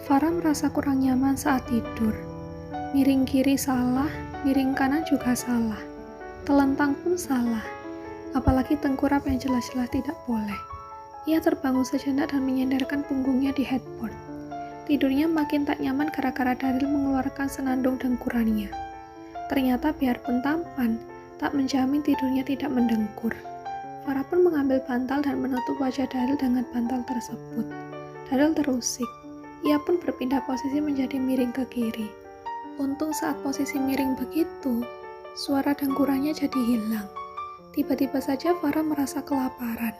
Farah merasa kurang nyaman saat tidur. Miring kiri salah, miring kanan juga salah. Telentang pun salah. Apalagi tengkurap yang jelas-jelas tidak boleh. Ia terbangun sejenak dan menyandarkan punggungnya di headboard. Tidurnya makin tak nyaman gara-gara Daryl mengeluarkan senandung dengkurannya. Ternyata biarpun tampan, tak menjamin tidurnya tidak mendengkur. Farah pun mengambil bantal dan menutup wajah Daryl dengan bantal tersebut. Daryl terusik. Ia pun berpindah posisi menjadi miring ke kiri. Untung saat posisi miring begitu, suara dengkurannya jadi hilang. Tiba-tiba saja Farah merasa kelaparan.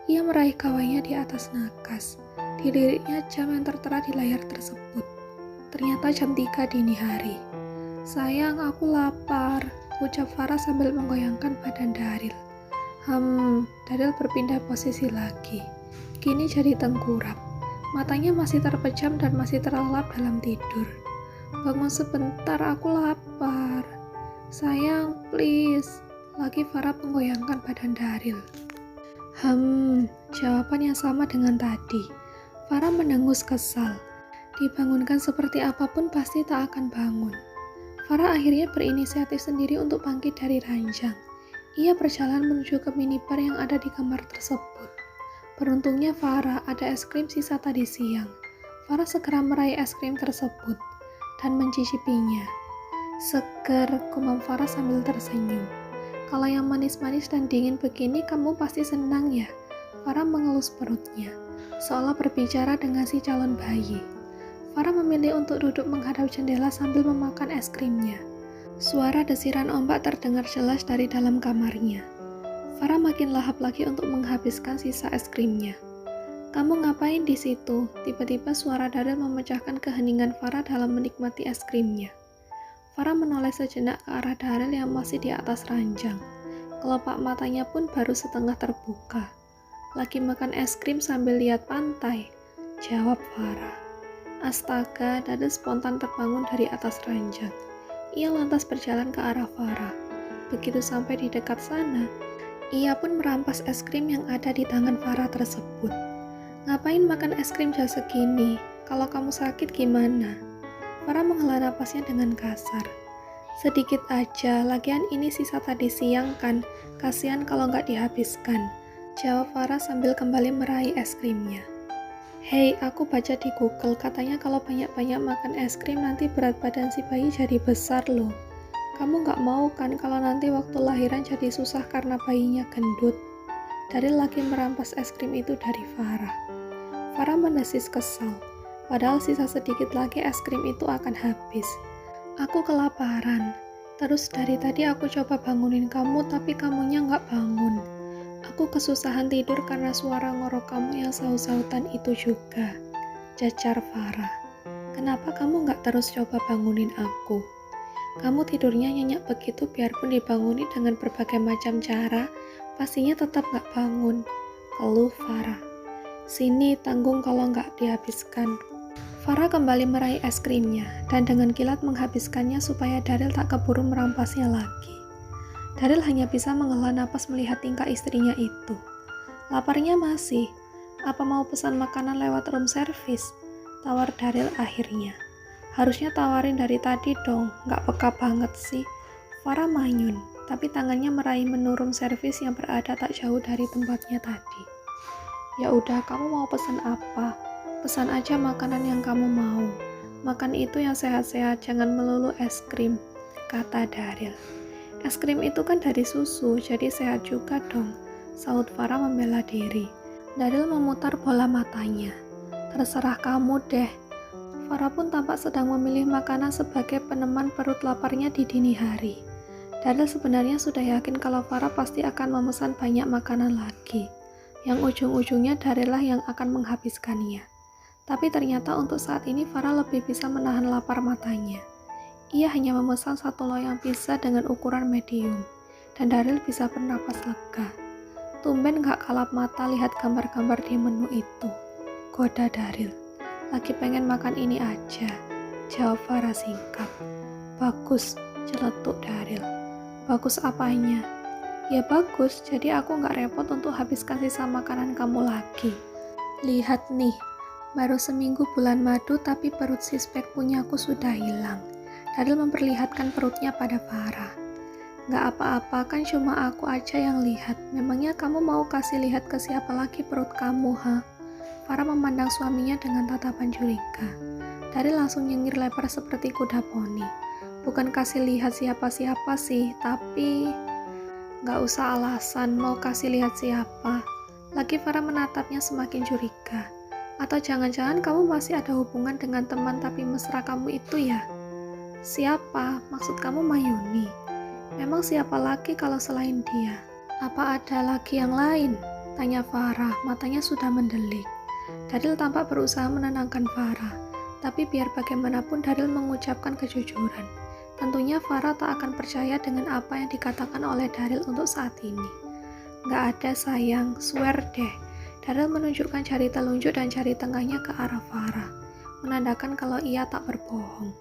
Ia meraih gawainya di atas nakas. Diliriknya jam yang tertera di layar tersebut. Ternyata jam 3 dini hari. "Sayang, aku lapar," ucap Farah sambil menggoyangkan badan Daryl. Daryl berpindah posisi lagi. Kini jadi tengkurap. Matanya masih terpejam dan masih terlelap dalam tidur. "Bangun sebentar, aku lapar." "Sayang, please." Lagi Farah menggoyangkan badan Daryl. Jawaban yang sama dengan tadi. Farah mendengus kesal. Dibangunkan seperti apapun pasti tak akan bangun. Farah akhirnya berinisiatif sendiri untuk bangkit dari ranjang. Ia berjalan menuju ke minibar yang ada di kamar tersebut. Beruntungnya Farah ada es krim sisa tadi siang. Farah segera meraih es krim tersebut dan mencicipinya. "Seger," gumam Farah sambil tersenyum. "Kalau yang manis-manis dan dingin begini kamu pasti senang ya?" Farah mengelus perutnya, seolah berbicara dengan si calon bayi. Farah memilih untuk duduk menghadap jendela sambil memakan es krimnya. Suara desiran ombak terdengar jelas dari dalam kamarnya. Farah makin lahap lagi untuk menghabiskan sisa es krimnya. "Kamu ngapain di situ?" Tiba-tiba suara Daryl memecahkan keheningan Farah dalam menikmati es krimnya. Farah menoleh sejenak ke arah Daryl yang masih di atas ranjang. Kelopak matanya pun baru setengah terbuka. "Lagi makan es krim sambil lihat pantai," jawab Farah. Astaga, Daryl spontan terbangun dari atas ranjang. Ia lantas berjalan ke arah Farah. Begitu sampai di dekat sana, ia pun merampas es krim yang ada di tangan Farah tersebut. "Ngapain makan es krim jam segini? Kalau kamu sakit gimana?" Farah menghela napasnya dengan kasar. "Sedikit aja, lagian ini sisa tadi siang kan, kasihan kalau nggak dihabiskan," jawab Farah sambil kembali meraih es krimnya. "Hei, aku baca di Google, katanya kalau banyak-banyak makan es krim nanti berat badan si bayi jadi besar loh. Kamu nggak mau kan kalau nanti waktu lahiran jadi susah karena bayinya gendut?" Daryl lagi merampas es krim itu dari Farah. Farah mendesis kesal, padahal sisa sedikit lagi es krim itu akan habis. "Aku kelaparan. Terus dari tadi aku coba bangunin kamu tapi kamunya nggak bangun. Aku kesusahan tidur karena suara ngorok kamu yang saut-sautan itu juga," jajar Farah. "Kenapa kamu nggak terus coba bangunin aku? Kamu tidurnya nyenyak begitu biarpun dibangunin dengan berbagai macam cara, pastinya tetap gak bangun," keluh Farah. "Sini, tanggung kalau gak dihabiskan." Farah kembali meraih es krimnya, dan dengan kilat menghabiskannya supaya Daryl tak keburu merampasnya lagi. Daryl hanya bisa menghela napas melihat tingkah istrinya itu. "Laparnya masih? Apa mau pesan makanan lewat room service?" tawar Daryl akhirnya. "Harusnya tawarin dari tadi dong, gak peka banget sih." Farah manyun, tapi tangannya meraih menu room service yang berada tak jauh dari tempatnya tadi. "Ya udah, kamu mau pesan apa? Pesan aja makanan yang kamu mau. Makan itu yang sehat-sehat, jangan melulu es krim," kata Daryl. "Es krim itu kan dari susu, jadi sehat juga dong," saut Farah membela diri. Daryl memutar bola matanya. "Terserah kamu deh." Farah pun tampak sedang memilih makanan sebagai peneman perut laparnya di dini hari. Daryl sebenarnya sudah yakin kalau Farah pasti akan memesan banyak makanan lagi, yang ujung-ujungnya Daryl lah yang akan menghabiskannya. Tapi ternyata untuk saat ini Farah lebih bisa menahan lapar matanya. Ia hanya memesan 1 loyang pizza dengan ukuran medium, dan Daryl bisa bernapas lega. Tumben gak kalap mata lihat gambar-gambar di menu itu, goda Daryl. Lagi pengen makan ini aja, jawab Farah singkat. Bagus, celetuk Daryl. Bagus apanya? Ya bagus, jadi aku gak repot untuk habiskan sisa makanan kamu lagi. Lihat nih, baru seminggu bulan madu tapi perut sispek punyaku sudah hilang. Daryl memperlihatkan perutnya pada Farah. Gak apa-apa, kan cuma aku aja yang lihat. Memangnya kamu mau kasih lihat ke siapa lagi perut kamu, ha? Farah memandang suaminya dengan tatapan curiga. Daryl langsung nyengir lebar seperti kuda poni. Bukan kasih lihat siapa-siapa sih, tapi... Gak usah alasan mau kasih lihat siapa. Lagi Farah menatapnya semakin curiga. Atau jangan-jangan kamu masih ada hubungan dengan teman tapi mesra kamu itu ya? Siapa? Maksud kamu Mayuni? Memang siapa lagi kalau selain dia? Apa ada lagi yang lain? Tanya Farah, matanya sudah mendelik. Daryl tampak berusaha menenangkan Farah, tapi biar bagaimanapun Daryl mengucapkan kejujuran. Tentunya Farah tak akan percaya dengan apa yang dikatakan oleh Daryl untuk saat ini. Gak ada sayang, swear deh. Daryl menunjukkan jari telunjuk dan jari tengahnya ke arah Farah, menandakan kalau ia tak berbohong.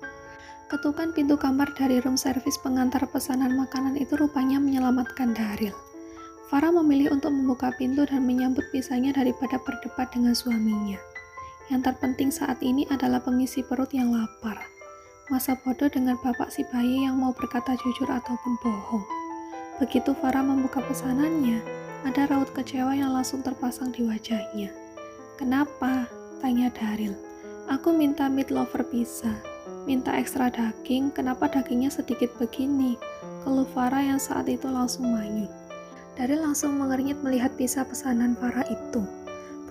Ketukan pintu kamar dari room service pengantar pesanan makanan itu rupanya menyelamatkan Daryl. Farah memilih untuk membuka pintu dan menyambut pisahnya daripada berdebat dengan suaminya. Yang terpenting saat ini adalah pengisi perut yang lapar. Masa bodoh dengan bapak si bayi yang mau berkata jujur ataupun bohong. Begitu Farah membuka pesanannya, ada raut kecewa yang langsung terpasang di wajahnya. Kenapa? Tanya Daryl. Aku minta meat lover pizza. Minta ekstra daging, kenapa dagingnya sedikit begini? Keluh Farah yang saat itu langsung manyun. Daryl langsung mengernyit melihat pizza pesanan Farah itu.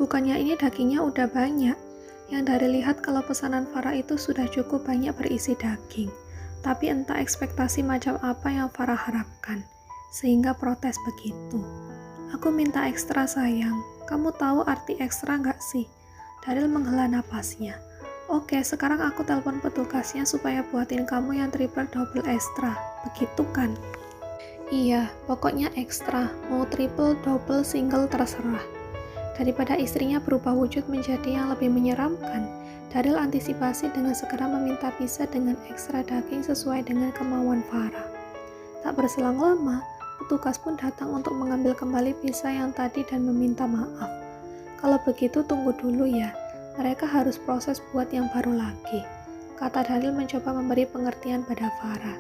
Bukannya ini dagingnya udah banyak. Yang Daryl lihat kalau pesanan Farah itu sudah cukup banyak berisi daging. Tapi entah ekspektasi macam apa yang Farah harapkan, sehingga protes begitu. Aku minta ekstra sayang. Kamu tahu arti ekstra nggak sih? Daryl menghela napasnya. Oke, sekarang aku telepon petugasnya supaya buatin kamu yang triple double ekstra. Begitu kan? Iya, pokoknya ekstra. Mau triple, double, single terserah. Daripada istrinya berubah wujud menjadi yang lebih menyeramkan, Daryl antisipasi dengan segera meminta pizza dengan ekstra daging sesuai dengan kemauan Farah. Tak berselang lama, petugas pun datang untuk mengambil kembali pizza yang tadi dan meminta maaf. Kalau begitu tunggu dulu ya, mereka harus proses buat yang baru lagi, kata Daryl mencoba memberi pengertian pada Farah.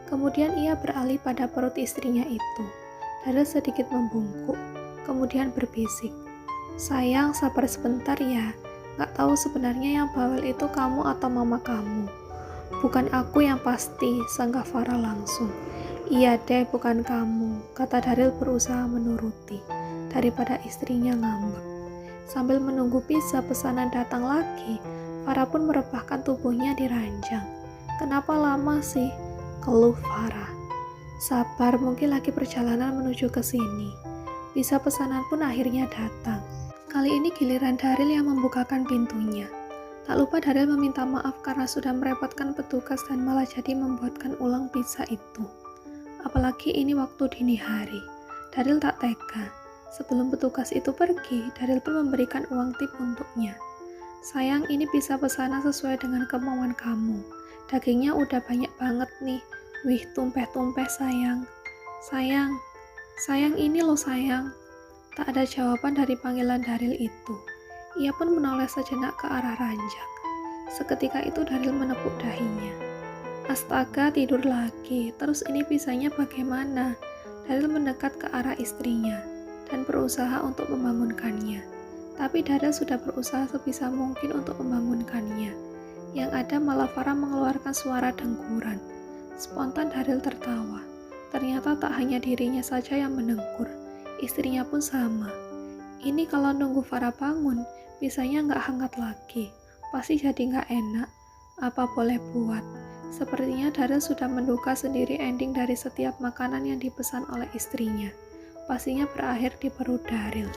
Kemudian ia beralih pada perut istrinya itu. Daryl sedikit membungkuk, kemudian berbisik. Sayang, sabar sebentar ya, gak tahu sebenarnya yang bawel itu kamu atau mama kamu. Bukan aku yang pasti, sanggah Farah langsung. Iya deh, bukan kamu, kata Daryl berusaha menuruti, daripada istrinya ngambek. Sambil menunggu pizza pesanan datang lagi, Farah pun merebahkan tubuhnya di ranjang. Kenapa lama sih? Keluh Farah. Sabar, mungkin lagi perjalanan menuju ke sini. Pizza pesanan pun akhirnya datang. Kali ini giliran Daryl yang membukakan pintunya. Tak lupa Daryl meminta maaf karena sudah merepotkan petugas dan malah jadi membuatkan ulang pizza itu. Apalagi ini waktu dini hari. Daryl tak tega. Sebelum petugas itu pergi, Daryl pun memberikan uang tip untuknya. Sayang, ini pizza pesanan sesuai dengan kemauan kamu. Dagingnya udah banyak banget nih. Wih, tumpeh-tumpeh sayang. Sayang ini loh sayang. Tak ada jawaban dari panggilan Daryl itu. Ia pun menoleh sejenak ke arah ranjang. Seketika itu Daryl menepuk dahinya. Astaga, tidur lagi. Terus ini pizzanya bagaimana? Daryl mendekat ke arah istrinya dan berusaha untuk membangunkannya. Tapi Daryl sudah berusaha sebisa mungkin untuk membangunkannya. Yang ada malah Farah mengeluarkan suara dengkuran. Spontan Daryl tertawa. Ternyata tak hanya dirinya saja yang mendengkur, istrinya pun sama. Ini kalau nunggu Farah bangun, pisahnya nggak hangat lagi. Pasti jadi nggak enak. Apa boleh buat? Sepertinya Daryl sudah menduga sendiri ending dari setiap makanan yang dipesan oleh istrinya. Pastinya berakhir di perut Daryl.